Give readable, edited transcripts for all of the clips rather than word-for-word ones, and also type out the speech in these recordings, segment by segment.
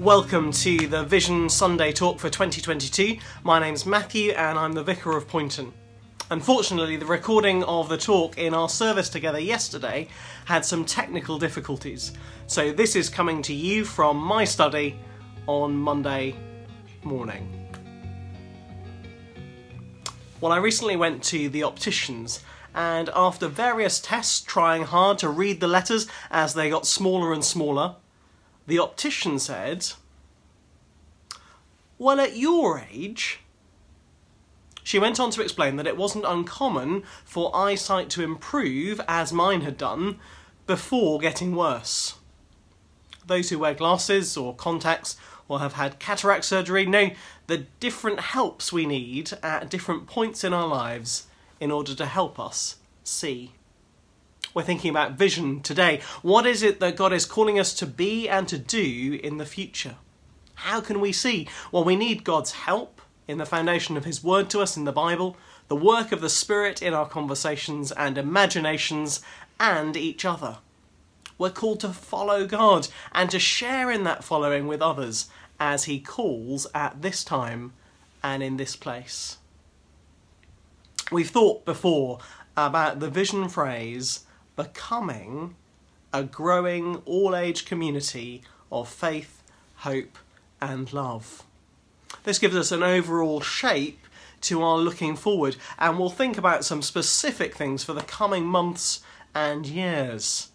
Welcome to the Vision Sunday talk for 2022. My name's Matthew and I'm the Vicar of Poynton. Unfortunately, the recording of the talk in our service together yesterday had some technical difficulties, so this is coming to you from my study on Monday morning. Well, I recently went to the opticians, and after various tests trying hard to read the letters as they got smaller and smaller, the optician said, "Well, at your age..." She went on to explain that it wasn't uncommon for eyesight to improve, as mine had done, before getting worse. Those who wear glasses or contacts or have had cataract surgery know the different helps we need at different points in our lives in order to help us see. We're thinking about vision today. What is it that God is calling us to be and to do in the future? How can we see? Well, we need God's help in the foundation of His Word to us in the Bible, the work of the Spirit in our conversations and imaginations, and each other. We're called to follow God and to share in that following with others as He calls at this time and in this place. We've thought before about the vision phrase, becoming a growing all-age community of faith, hope and love. This gives us an overall shape to our looking forward, and we'll think about some specific things for the coming months and years.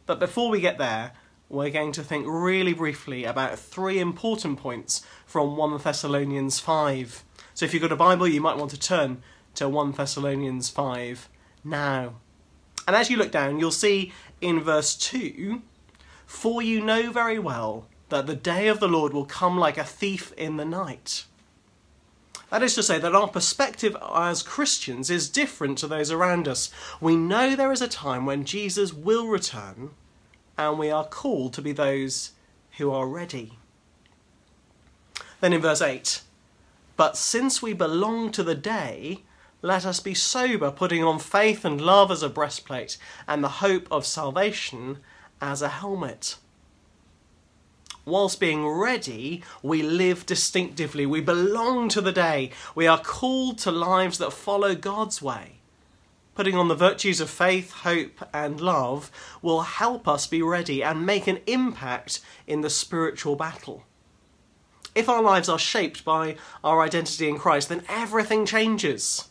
But before we get there, we're going to think really briefly about three important points from 1 Thessalonians 5. So if you've got a Bible, you might want to turn to 1 Thessalonians 5 now. And as you look down, you'll see in verse 2, "For you know very well that the day of the Lord will come like a thief in the night." That is to say that our perspective as Christians is different to those around us. We know there is a time when Jesus will return, and we are called to be those who are ready. Then in verse 8, "But since we belong to the day, let us be sober, putting on faith and love as a breastplate, and the hope of salvation as a helmet." Whilst being ready, we live distinctively. We belong to the day. We are called to lives that follow God's way. Putting on the virtues of faith, hope and love will help us be ready and make an impact in the spiritual battle. If our lives are shaped by our identity in Christ, then everything changes.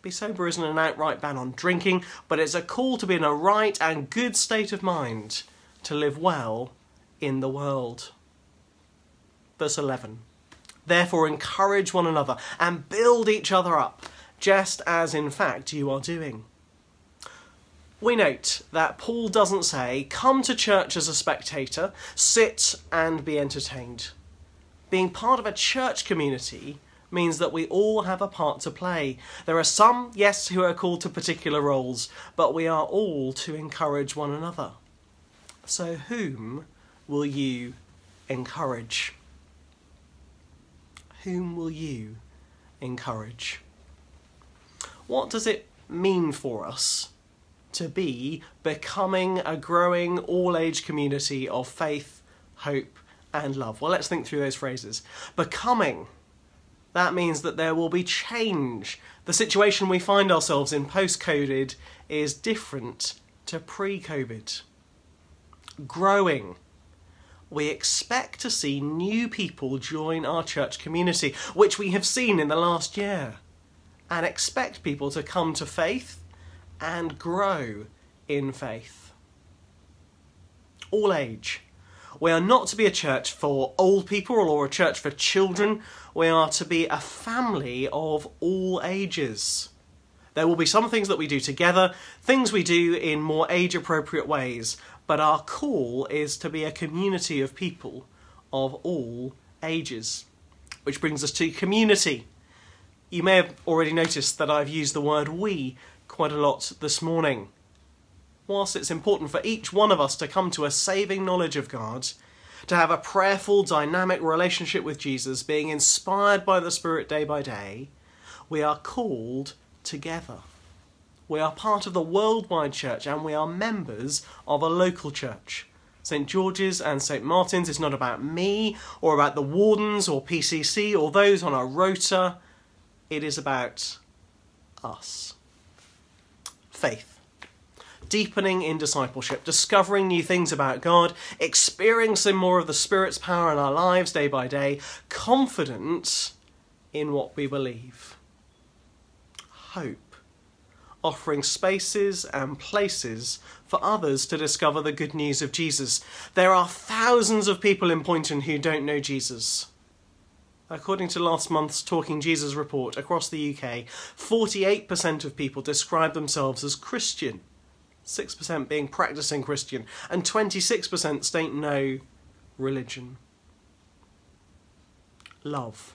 Be sober isn't an outright ban on drinking, but it's a call to be in a right and good state of mind to live well in the world. Verse 11, "Therefore encourage one another and build each other up, just as in fact you are doing." We note that Paul doesn't say, come to church as a spectator, sit and be entertained. Being part of a church community means that we all have a part to play. There are some, yes, who are called to particular roles, but we are all to encourage one another. So whom will you encourage? Whom will you encourage? What does it mean for us to be becoming a growing all-age community of faith, hope and love? Well, let's think through those phrases. Becoming. That means that there will be change. The situation we find ourselves in post-COVID is different to pre-COVID. Growing. We expect to see new people join our church community, which we have seen in the last year, and expect people to come to faith and grow in faith. All age. We are not to be a church for old people or a church for children. We are to be a family of all ages. There will be some things that we do together, things we do in more age-appropriate ways, but our call is to be a community of people of all ages. Which brings us to community. You may have already noticed that I've used the word we quite a lot this morning. Whilst it's important for each one of us to come to a saving knowledge of God, to have a prayerful, dynamic relationship with Jesus, being inspired by the Spirit day by day, we are called together. We are part of the worldwide church and we are members of a local church. St George's and St Martin's is not about me or about the wardens or PCC or those on our rota. It is about us. Faith. Deepening in discipleship, discovering new things about God, experiencing more of the Spirit's power in our lives day by day, confident in what we believe. Hope. Offering spaces and places for others to discover the good news of Jesus. There are thousands of people in Poynton who don't know Jesus. According to last month's Talking Jesus report across the UK, 48% of people describe themselves as Christian, 6% being practicing Christian, and 26% state no religion. Love.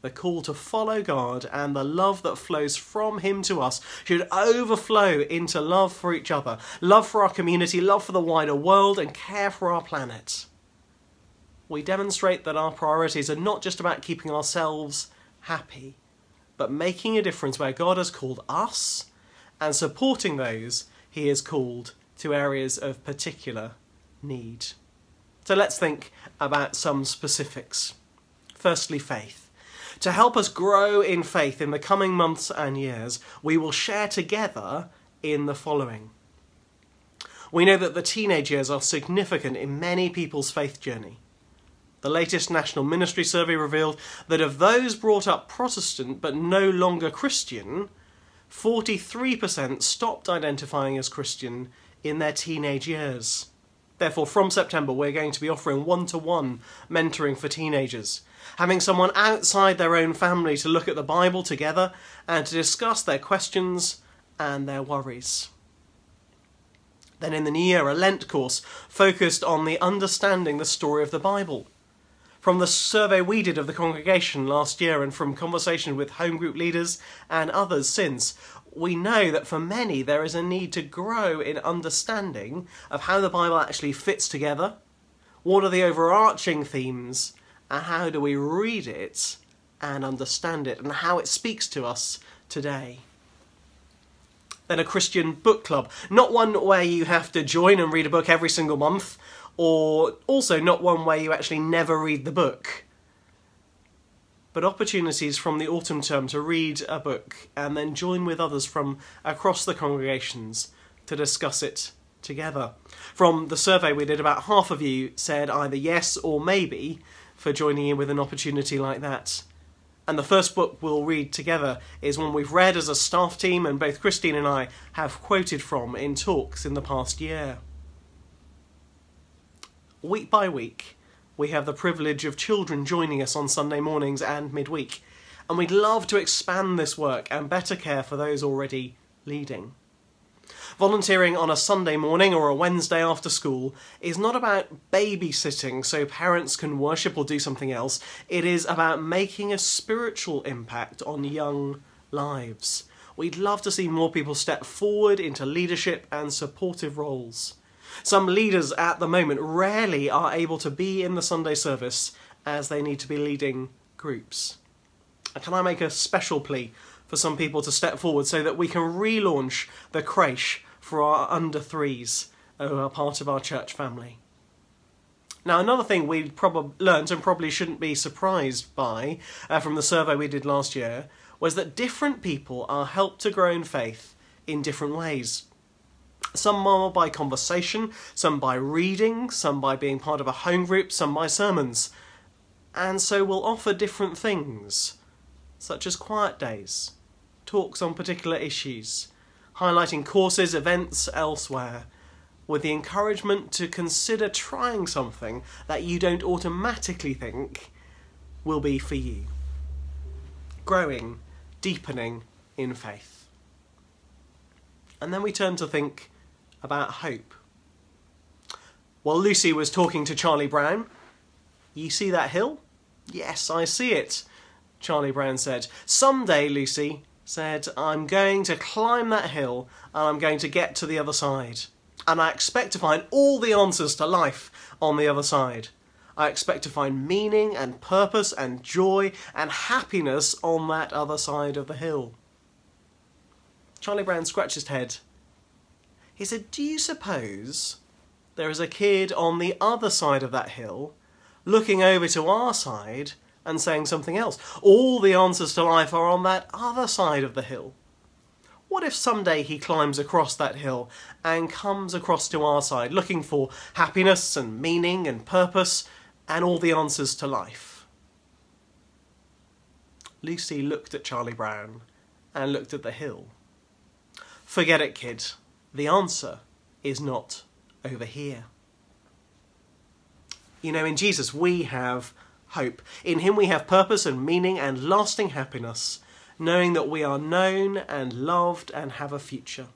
The call to follow God and the love that flows from him to us should overflow into love for each other, love for our community, love for the wider world, and care for our planet. We demonstrate that our priorities are not just about keeping ourselves happy, but making a difference where God has called us and supporting those he has called to areas of particular need. So let's think about some specifics. Firstly, faith. To help us grow in faith in the coming months and years, we will share together in the following. We know that the teenage years are significant in many people's faith journey. The latest National Ministry Survey revealed that of those brought up Protestant but no longer Christian, 43% stopped identifying as Christian in their teenage years. Therefore, from September, we're going to be offering one-to-one mentoring for teenagers, having someone outside their own family to look at the Bible together and to discuss their questions and their worries. Then in the new year, a Lent course focused on the understanding the story of the Bible. From the survey we did of the congregation last year and from conversation with home group leaders and others since, we know that for many there is a need to grow in understanding of how the Bible actually fits together, what are the overarching themes, and how do we read it and understand it, and how it speaks to us today. Then a Christian book club, not one where you have to join and read a book every single month, or also not one where you actually never read the book, but opportunities from the autumn term to read a book and then join with others from across the congregations to discuss it together. From the survey we did, about half of you said either yes or maybe for joining in with an opportunity like that. And the first book we'll read together is one we've read as a staff team and both Christine and I have quoted from in talks in the past year. Week by week, we have the privilege of children joining us on Sunday mornings and midweek, and we'd love to expand this work and better care for those already leading. Volunteering on a Sunday morning or a Wednesday after school is not about babysitting so parents can worship or do something else. It is about making a spiritual impact on young lives. We'd love to see more people step forward into leadership and supportive roles. Some leaders at the moment rarely are able to be in the Sunday service as they need to be leading groups. And can I make a special plea for some people to step forward so that we can relaunch the creche for our under threes who are part of our church family? Now, another thing we learnt and probably shouldn't be surprised by from the survey we did last year was that different people are helped to grow in faith in different ways. Some more by conversation, some by reading, some by being part of a home group, some by sermons. And so we'll offer different things, such as quiet days, talks on particular issues, highlighting courses, events elsewhere, with the encouragement to consider trying something that you don't automatically think will be for you. Growing, deepening in faith. And then we turn to think about hope. While Lucy was talking to Charlie Brown, "You see that hill?" "Yes, I see it," Charlie Brown said. "Someday," Lucy said, "I'm going to climb that hill and I'm going to get to the other side. And I expect to find all the answers to life on the other side. I expect to find meaning and purpose and joy and happiness on that other side of the hill." Charlie Brown scratched his head. He said, "Do you suppose there is a kid on the other side of that hill looking over to our side and saying something else. All the answers to life are on that other side of the hill. What if someday he climbs across that hill and comes across to our side looking for happiness and meaning and purpose and all the answers to life? Lucy looked at Charlie Brown and looked at the hill. Forget it, kid. The answer is not over here. You know, in Jesus we have hope. In him we have purpose and meaning and lasting happiness, knowing that we are known and loved and have a future.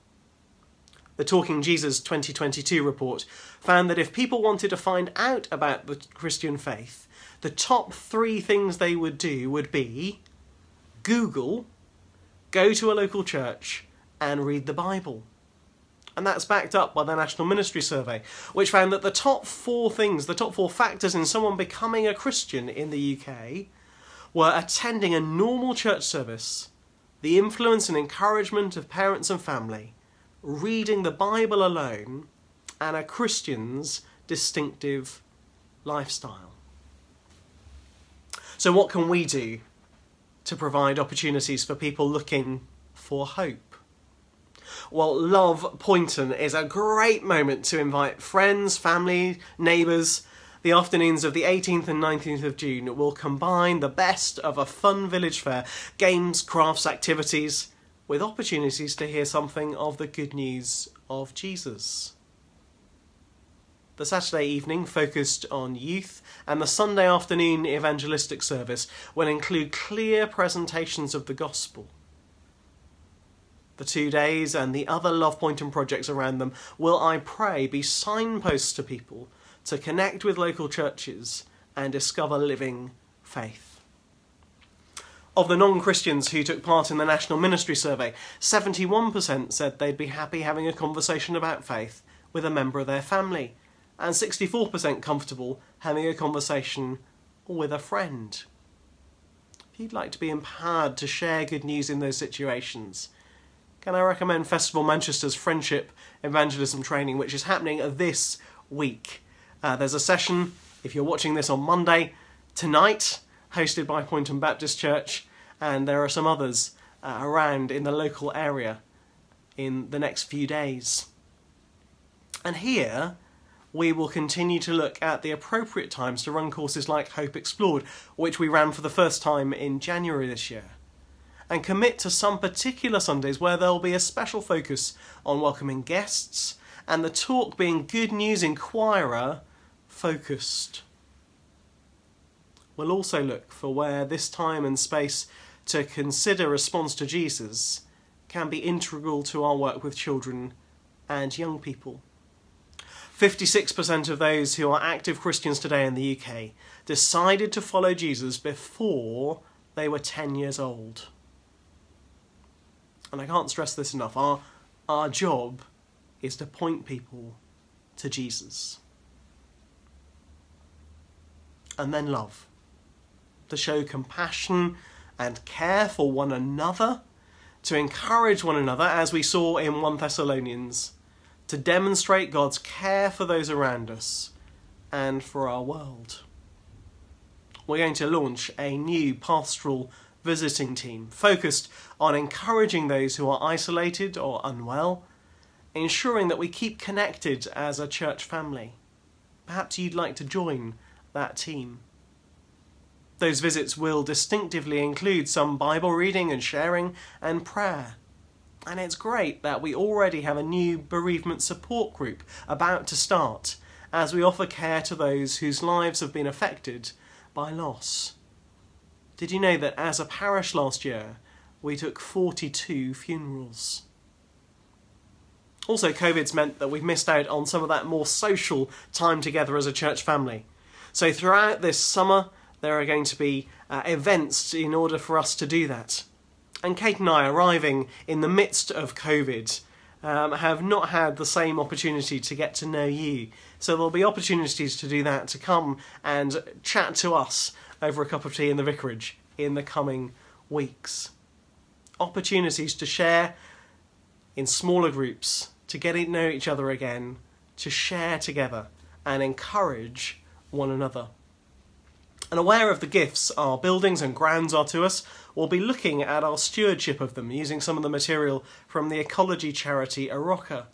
The Talking Jesus 2022 report found that if people wanted to find out about the Christian faith, the top 3 things they would do would be Google, go to a local church and read the Bible. And that's backed up by the National Ministry Survey, which found that the top 4 things, the top 4 factors in someone becoming a Christian in the UK were attending a normal church service, the influence and encouragement of parents and family, reading the Bible alone, and a Christian's distinctive lifestyle. So what can we do to provide opportunities for people looking for hope? Well, Love Poynton is a great moment to invite friends, family, neighbours. The afternoons of the 18th and 19th of June will combine the best of a fun village fair, games, crafts, activities, with opportunities to hear something of the good news of Jesus. The Saturday evening focused on youth, and the Sunday afternoon evangelistic service will include clear presentations of the gospel. The 2 days and the other Love Poynton projects around them will, I pray, be signposts to people to connect with local churches and discover living faith. Of the non-Christians who took part in the National Ministry Survey, 71% said they'd be happy having a conversation about faith with a member of their family, and 64% comfortable having a conversation with a friend. If you'd like to be empowered to share good news in those situations, can I recommend Festival Manchester's Friendship Evangelism Training, which is happening this week. There's a session, if you're watching this on Monday, tonight, hosted by Poynton Baptist Church, and there are some others around in the local area in the next few days. And here, we will continue to look at the appropriate times to run courses like Hope Explored, which we ran for the first time in January this year, and commit to some particular Sundays where there will be a special focus on welcoming guests and the talk being Good News Inquirer focused. We'll also look for where this time and space to consider response to Jesus can be integral to our work with children and young people. 56% of those who are active Christians today in the UK decided to follow Jesus before they were 10 years old. And I can't stress this enough, our job is to point people to Jesus. And then love. To show compassion and care for one another, to encourage one another, as we saw in 1 Thessalonians, to demonstrate God's care for those around us and for our world. We're going to launch a new pastoral visiting team focused on encouraging those who are isolated or unwell, ensuring that we keep connected as a church family. Perhaps you'd like to join that team. Those visits will distinctively include some Bible reading and sharing and prayer. And it's great that we already have a new bereavement support group about to start as we offer care to those whose lives have been affected by loss. Did you know that as a parish last year, we took 42 funerals? Also, COVID's meant that we've missed out on some of that more social time together as a church family. So throughout this summer, there are going to be events in order for us to do that. And Kate and I, arriving in the midst of COVID, have not had the same opportunity to get to know you. So there'll be opportunities to do that, to come and chat to us over a cup of tea in the vicarage in the coming weeks. Opportunities to share in smaller groups, to get to know each other again, to share together and encourage one another. And aware of the gifts our buildings and grounds are to us, we'll be looking at our stewardship of them using some of the material from the ecology charity Aroka,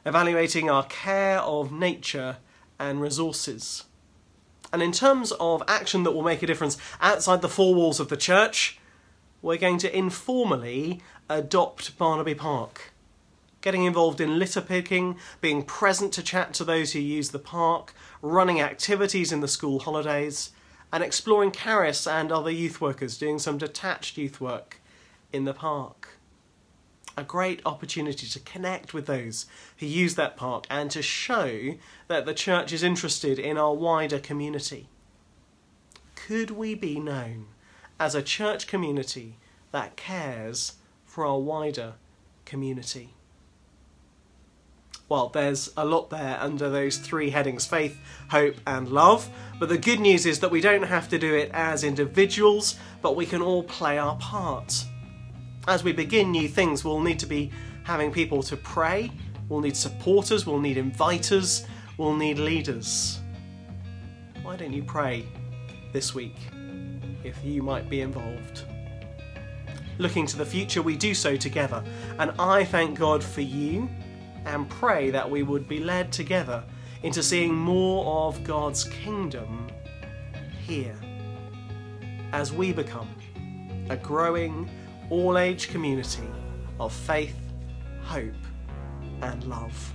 evaluating our care of nature and resources. And in terms of action that will make a difference outside the four walls of the church, we're going to informally adopt Barnaby Park, getting involved in litter picking, being present to chat to those who use the park, running activities in the school holidays, and exploring Parish and other youth workers doing some detached youth work in the park. A great opportunity to connect with those who use that park and to show that the church is interested in our wider community. Could we be known as a church community that cares for our wider community? Well, there's a lot there under those three headings: faith, hope and love. But the good news is that we don't have to do it as individuals, but we can all play our part. As we begin new things, we'll need to be having people to pray, we'll need supporters, we'll need inviters, we'll need leaders. Why don't you pray this week if you might be involved? Looking to the future, we do so together, and I thank God for you and pray that we would be led together into seeing more of God's kingdom here as we become a growing, all-age community of faith, hope and love.